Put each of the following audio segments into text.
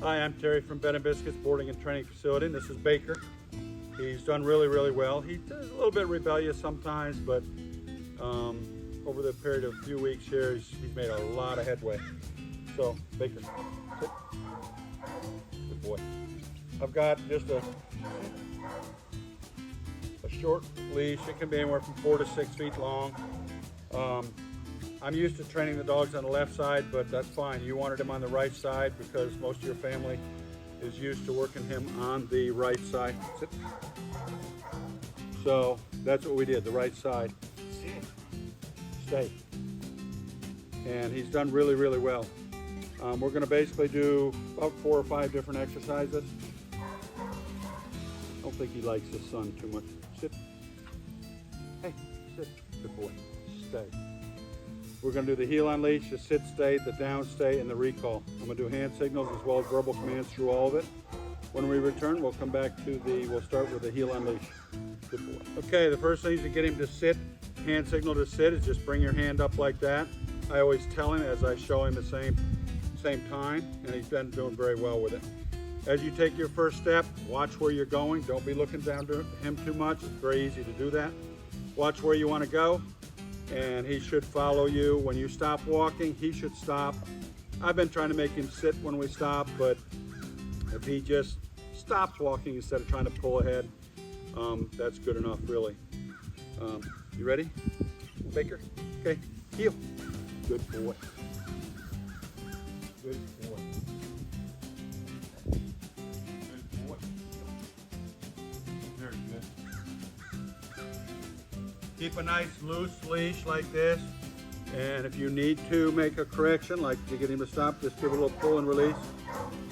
Hi, I'm Terry from Bed and Biscuits Boarding and Training Facility, and this is Baker. He's done really well. He does a little bit rebellious sometimes, but over the period of a few weeks here, he's made a lot of headway. So, Baker, sit. Good boy. I've got just a short leash. It can be anywhere from 4 to 6 feet long. I'm used to training the dogs on the left side, but that's fine. You wanted him on the right side because most of your family is used to working him on the right side. Sit. So that's what we did, the right side. Sit. Stay. And he's done really well. We're going to basically do about 4 or 5 different exercises. I don't think he likes the sun too much. Sit. Hey, sit. Good boy. Stay. We're going to do the heel on leash, the sit stay, the down stay, and the recall. I'm going to do hand signals as well as verbal commands through all of it. When we return, we'll come back to we'll start with the heel on leash. Good boy. Okay, the first thing is to get him to sit. Hand signal to sit is just bring your hand up like that. I always tell him as I show him the same time, and he's been doing very well with it. As you take your first step, watch where you're going. Don't be looking down to him too much. It's very easy to do that. Watch where you want to go, and he should follow you. When you stop walking, he should stop. I've been trying to make him sit when we stop, but if he just stops walking instead of trying to pull ahead, that's good enough, really. You ready, Baker? Okay, heel. Good boy. Good boy. Good boy. Very good. Keep a nice loose leash like this, and if you need to make a correction, like to get him to stop, just give a little pull and release.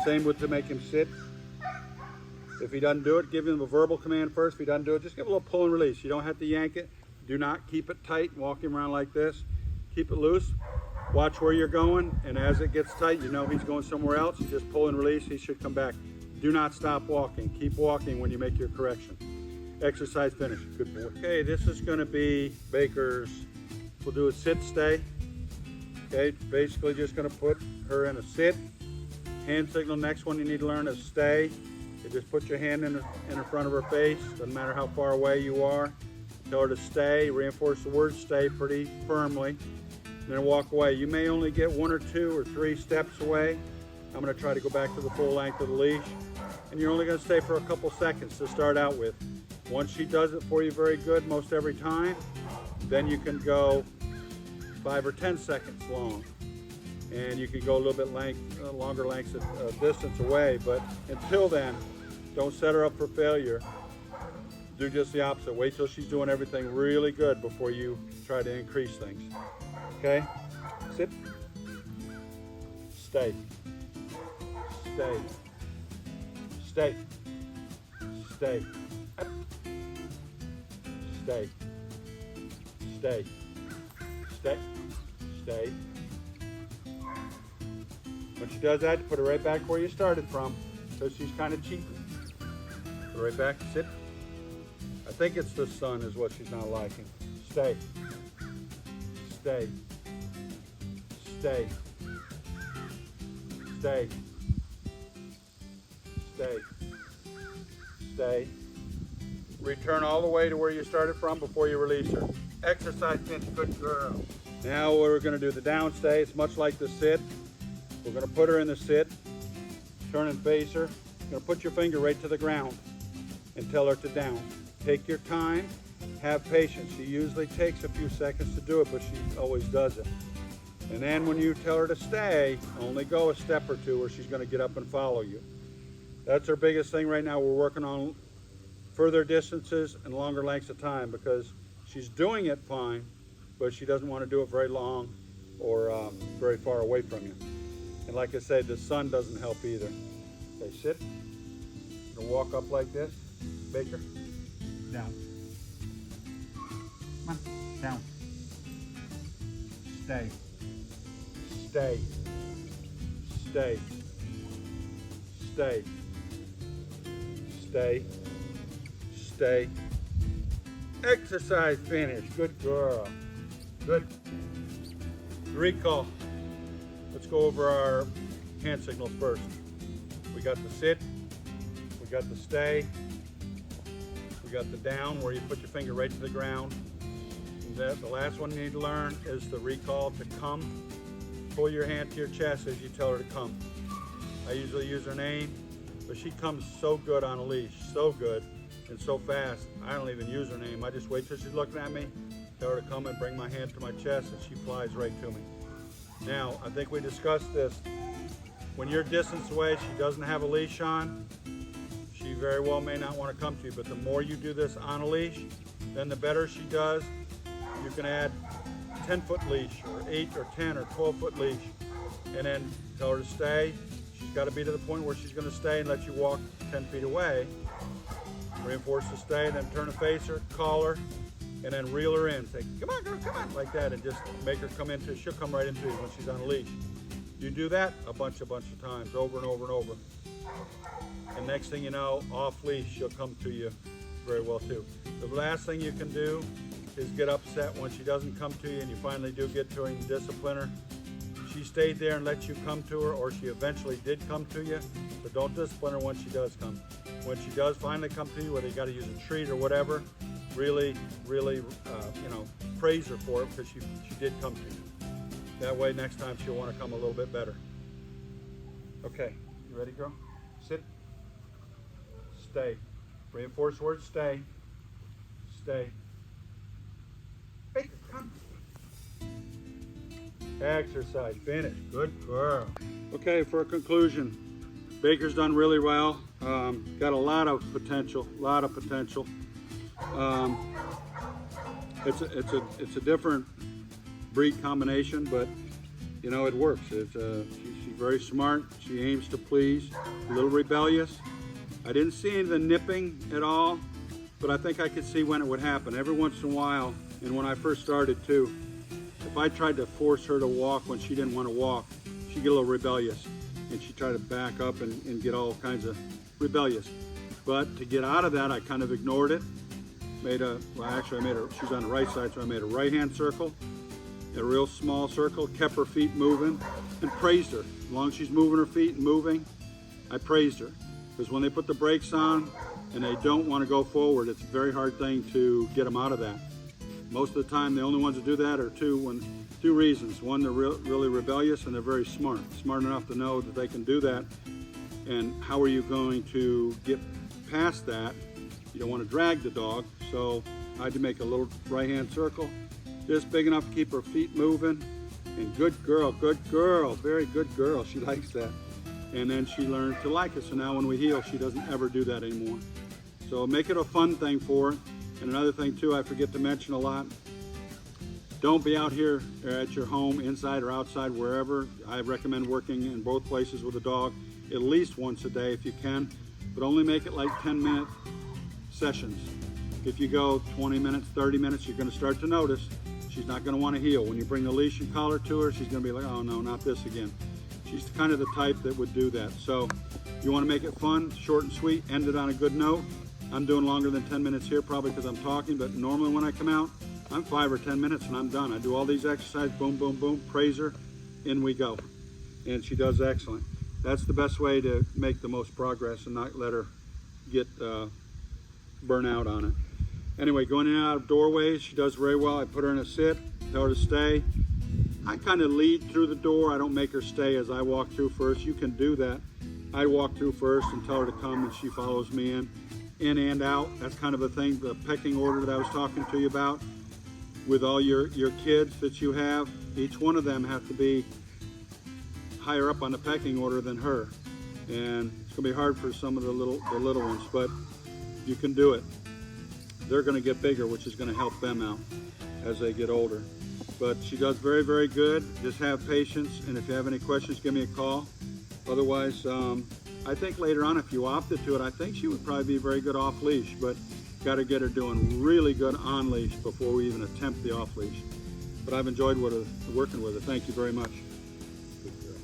Same with to make him sit. If he doesn't do it, give him a verbal command first. If he doesn't do it, just give a little pull and release. You don't have to yank it. Do not keep it tight and walk him around like this. Keep it loose. Watch where you're going, and as it gets tight, you know he's going somewhere else. You just pull and release. He should come back. Do not stop walking. Keep walking when you make your correction. Exercise finished. Good boy. Okay, this is going to be Baker's. We'll do a sit stay. Okay, basically just going to put her in a sit. Hand signal. Next one you need to learn is stay. You just put your hand in front of her face. Doesn't matter how far away you are. Tell her to stay. Reinforce the word stay pretty firmly. And then walk away. You may only get 1 or 2 or 3 steps away. I'm going to try to go back to the full length of the leash. And you're only going to stay for a couple seconds to start out with. Once she does it for you very good most every time, then you can go 5 or 10 seconds long. And you can go a little bit longer lengths of distance away. But until then, don't set her up for failure. Do just the opposite. Wait till she's doing everything really good before you try to increase things. Okay? Sit. Stay. Stay. Stay. Stay. Stay. Stay. Stay. Stay. When she does that, put her right back where you started from, so she's kind of cheating. Put her right back. Sit. I think it's the sun is what she's not liking. Stay. Stay. Stay. Stay. Stay. Stay. Return all the way to where you started from before you release her. Exercise finish, good girl. Now we're going to do the down stay. It's much like the sit. We're going to put her in the sit. Turn and face her. You're going to put your finger right to the ground and tell her to down. Take your time. Have patience. She usually takes a few seconds to do it, but she always does it. And then when you tell her to stay, only go a step or 2 or she's going to get up and follow you. That's our biggest thing right now. We're working on further distances and longer lengths of time because she's doing it fine, but she doesn't want to do it very long or very far away from you. And like I said, the sun doesn't help either. Okay, sit. You're gonna walk up like this. Baker, down. Come on, down. Stay. Stay. Stay. Stay. Stay. Stay. Exercise finish. Good girl. Good. Recall. Let's go over our hand signals first. We got the sit, we got the stay, we got the down where you put your finger right to the ground. And the last one you need to learn is the recall to come. Pull your hand to your chest as you tell her to come. I usually use her name, but she comes so good on a leash, so good and so fast. I don't even use her name. I just wait till she's looking at me, tell her to come and bring my hand to my chest, and she flies right to me. Now, I think we discussed this. When you're distance away, she doesn't have a leash on, she very well may not want to come to you, but the more you do this on a leash, then the better she does. You can add 10-foot leash, or 8 or 10 or 12-foot leash, and then tell her to stay. She's got to be to the point where she's going to stay and let you walk 10 feet away. Reinforce the stay, then turn to face her, call her, and then reel her in. Say, come on, girl, come on, like that, and just make her come into, she'll come right into you when she's on a leash. You do that a bunch of times, over and over and over. And next thing you know, off leash, she'll come to you very well too. The last thing you can do is get upset when she doesn't come to you and you finally do get to her and discipline her. She stayed there and let you come to her, or she eventually did come to you, but don't discipline her when she does come. When she does finally come to you, whether you got to use a treat or whatever, really, praise her for it because she did come to you. That way next time she'll want to come a little bit better. Okay, you ready, girl? Sit, stay. Reinforce word stay, stay. Hey, come. Exercise, finish, good girl. Okay, for a conclusion, Baker's done really well. Got a lot of potential, It's a different breed combination, but you know, it works. She's very smart. She aims to please. A little rebellious. I didn't see any of the nipping at all, but I think I could see when it would happen. Every once in a while, and when I first started too, if I tried to force her to walk when she didn't want to walk, she'd get a little rebellious, and she'd try to back up and get all kinds of rebellious. But to get out of that, I kind of ignored it. She's on the right side, so I made a right-hand circle, a real small circle, kept her feet moving, and praised her. As long as she's moving her feet and moving, I praised her. Because when they put the brakes on and they don't want to go forward, it's a very hard thing to get them out of that. Most of the time, the only ones that do that are two reasons. One, they're really rebellious, and they're very smart enough to know that they can do that. And how are you going to get past that? You don't want to drag the dog, so I had to make a little right-hand circle, just big enough to keep her feet moving. And good girl, very good girl. She likes that. And then she learned to like it, so now when we heel, she doesn't ever do that anymore. So make it a fun thing for her. And another thing too, I forget to mention a lot, don't be out here at your home, inside or outside, wherever. I recommend working in both places with a dog at least once a day if you can, but only make it like 10-minute sessions. If you go 20 minutes, 30 minutes, you're going to start to notice she's not going to want to heel. When you bring the leash and collar to her, she's going to be like, oh no, not this again. She's kind of the type that would do that. So you want to make it fun, short and sweet, end it on a good note. I'm doing longer than 10 minutes here probably because I'm talking, but normally when I come out, I'm 5 or 10 minutes and I'm done. I do all these exercises, boom, boom, boom, praise her, in we go. And she does excellent. That's the best way to make the most progress and not let her get burn out on it. Anyway, going in and out of doorways, she does very well. I put her in a sit, tell her to stay. I kind of lead through the door. I don't make her stay as I walk through first. You can do that. I walk through first and tell her to come, and she follows me in and out. That's kind of a thing, the pecking order that I was talking to you about. With all your kids that you have, each one of them have to be higher up on the pecking order than her. And it's gonna be hard for some of the little ones, but you can do it. They're gonna get bigger, which is gonna help them out as they get older. But she does very, very good. Just have patience, and if you have any questions, give me a call. Otherwise, I think later on, if you opted to it, I think she would probably be very good off leash, but got to get her doing really good on leash before we even attempt the off leash. But I've enjoyed working with her. Thank you very much.